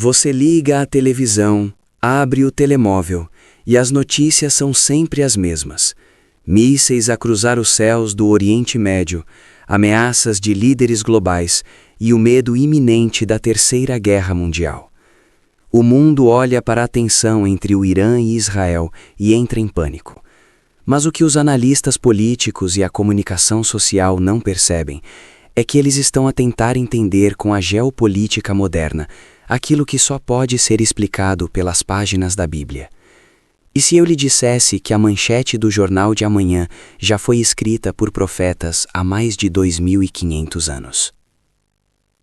Você liga a televisão, abre o telemóvel e as notícias são sempre as mesmas. Mísseis a cruzar os céus do Oriente Médio, ameaças de líderes globais e o medo iminente da Terceira Guerra Mundial. O mundo olha para a tensão entre o Irã e Israel e entra em pânico. Mas o que os analistas políticos e a comunicação social não percebem é que eles estão a tentar entender com a geopolítica moderna aquilo que só pode ser explicado pelas páginas da Bíblia. E se eu lhe dissesse que a manchete do Jornal de Amanhã já foi escrita por profetas há mais de 2.500 anos?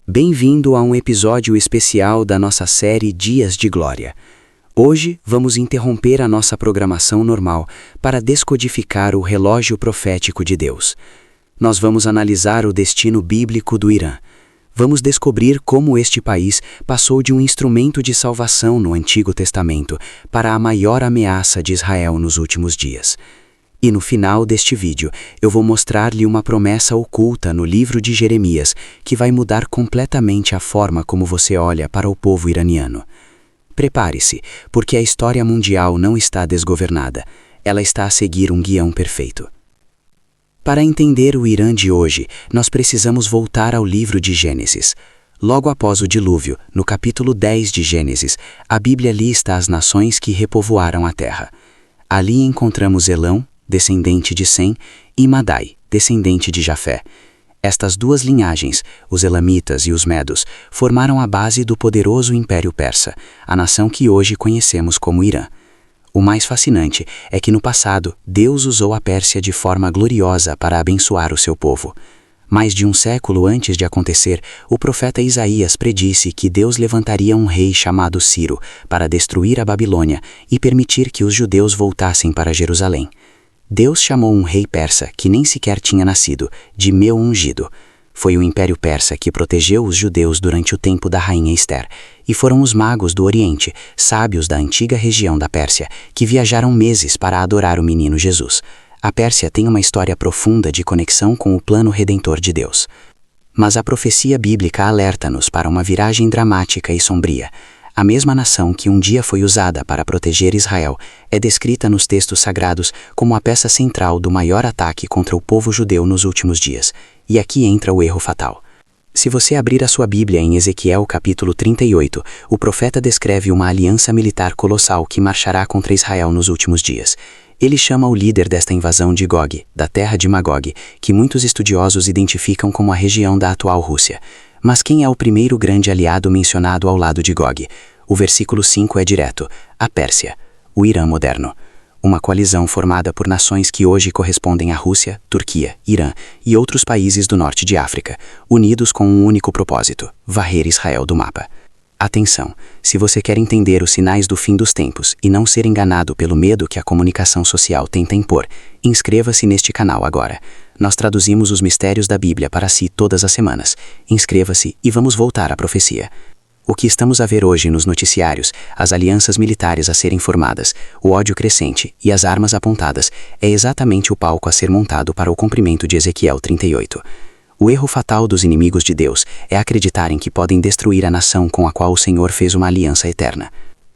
Bem-vindo a um episódio especial da nossa série Dias de Glória. Hoje vamos interromper a nossa programação normal para descodificar o relógio profético de Deus. Nós vamos analisar o destino bíblico do Irã. Vamos descobrir como este país passou de um instrumento de salvação no Antigo Testamento para a maior ameaça de Israel nos últimos dias. E no final deste vídeo, eu vou mostrar-lhe uma promessa oculta no livro de Jeremias que vai mudar completamente a forma como você olha para o povo iraniano. Prepare-se, porque a história mundial não está desgovernada. Ela está a seguir um guião perfeito. Para entender o Irã de hoje, nós precisamos voltar ao livro de Gênesis. Logo após o dilúvio, no capítulo 10 de Gênesis, a Bíblia lista as nações que repovoaram a terra. Ali encontramos Elão, descendente de Sem, e Madai, descendente de Jafé. Estas duas linhagens, os Elamitas e os Medos, formaram a base do poderoso Império Persa, a nação que hoje conhecemos como Irã. O mais fascinante é que no passado, Deus usou a Pérsia de forma gloriosa para abençoar o seu povo. Mais de um século antes de acontecer, o profeta Isaías predisse que Deus levantaria um rei chamado Ciro para destruir a Babilônia e permitir que os judeus voltassem para Jerusalém. Deus chamou um rei persa que nem sequer tinha nascido, de Meu Ungido. Foi o Império Persa que protegeu os judeus durante o tempo da rainha Ester, e foram os magos do Oriente, sábios da antiga região da Pérsia, que viajaram meses para adorar o menino Jesus. A Pérsia tem uma história profunda de conexão com o plano redentor de Deus. Mas a profecia bíblica alerta-nos para uma viragem dramática e sombria. A mesma nação que um dia foi usada para proteger Israel é descrita nos textos sagrados como a peça central do maior ataque contra o povo judeu nos últimos dias. E aqui entra o erro fatal. Se você abrir a sua Bíblia em Ezequiel capítulo 38, o profeta descreve uma aliança militar colossal que marchará contra Israel nos últimos dias. Ele chama o líder desta invasão de Gog, da terra de Magog, que muitos estudiosos identificam como a região da atual Rússia. Mas quem é o primeiro grande aliado mencionado ao lado de Gog? O versículo 5 é direto: a Pérsia, o Irã moderno. Uma coalizão formada por nações que hoje correspondem à Rússia, Turquia, Irã e outros países do norte de África, unidos com um único propósito: varrer Israel do mapa. Atenção, se você quer entender os sinais do fim dos tempos e não ser enganado pelo medo que a comunicação social tenta impor, inscreva-se neste canal agora. Nós traduzimos os mistérios da Bíblia para si todas as semanas. Inscreva-se e vamos voltar à profecia. O que estamos a ver hoje nos noticiários, as alianças militares a serem formadas, o ódio crescente e as armas apontadas, é exatamente o palco a ser montado para o cumprimento de Ezequiel 38. O erro fatal dos inimigos de Deus é acreditarem que podem destruir a nação com a qual o Senhor fez uma aliança eterna.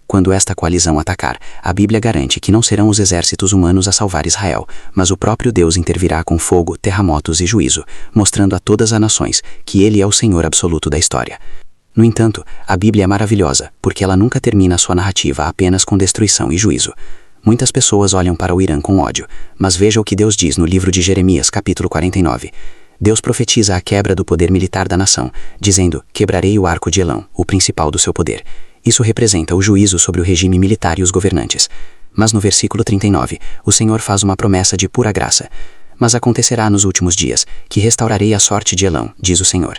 Quando esta coalizão atacar, a Bíblia garante que não serão os exércitos humanos a salvar Israel, mas o próprio Deus intervirá com fogo, terremotos e juízo, mostrando a todas as nações que Ele é o Senhor absoluto da história. No entanto, a Bíblia é maravilhosa, porque ela nunca termina a sua narrativa apenas com destruição e juízo. Muitas pessoas olham para o Irã com ódio, mas veja o que Deus diz no livro de Jeremias, capítulo 49. Deus profetiza a quebra do poder militar da nação, dizendo: quebrarei o arco de Elão, o principal do seu poder. Isso representa o juízo sobre o regime militar e os governantes. Mas no versículo 39, o Senhor faz uma promessa de pura graça. Mas acontecerá nos últimos dias, que restaurarei a sorte de Elão, diz o Senhor.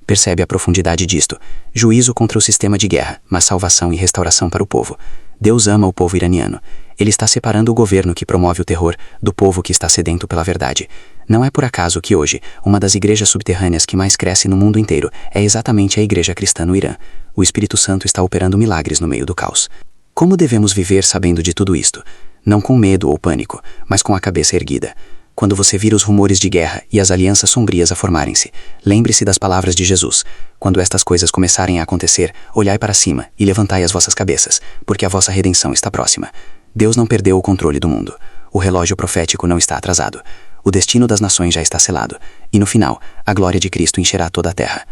Percebe a profundidade disto? Juízo contra o sistema de guerra, mas salvação e restauração para o povo. Deus ama o povo iraniano. Ele está separando o governo que promove o terror do povo que está sedento pela verdade. Não é por acaso que hoje, uma das igrejas subterrâneas que mais cresce no mundo inteiro é exatamente a igreja cristã no Irã. O Espírito Santo está operando milagres no meio do caos. Como devemos viver sabendo de tudo isto? Não com medo ou pânico, mas com a cabeça erguida. quando você vir os rumores de guerra e as alianças sombrias a formarem-se, lembre-se das palavras de Jesus. Quando estas coisas começarem a acontecer, olhai para cima e levantai as vossas cabeças, porque a vossa redenção está próxima. Deus não perdeu o controle do mundo. O relógio profético não está atrasado. O destino das nações já está selado. E no final, a glória de Cristo encherá toda a terra.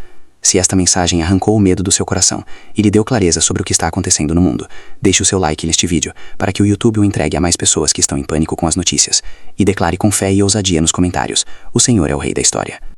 Se esta mensagem arrancou o medo do seu coração e lhe deu clareza sobre o que está acontecendo no mundo, deixe o seu like neste vídeo para que o YouTube o entregue a mais pessoas que estão em pânico com as notícias. E declare com fé e ousadia nos comentários: o Senhor é o Rei da História.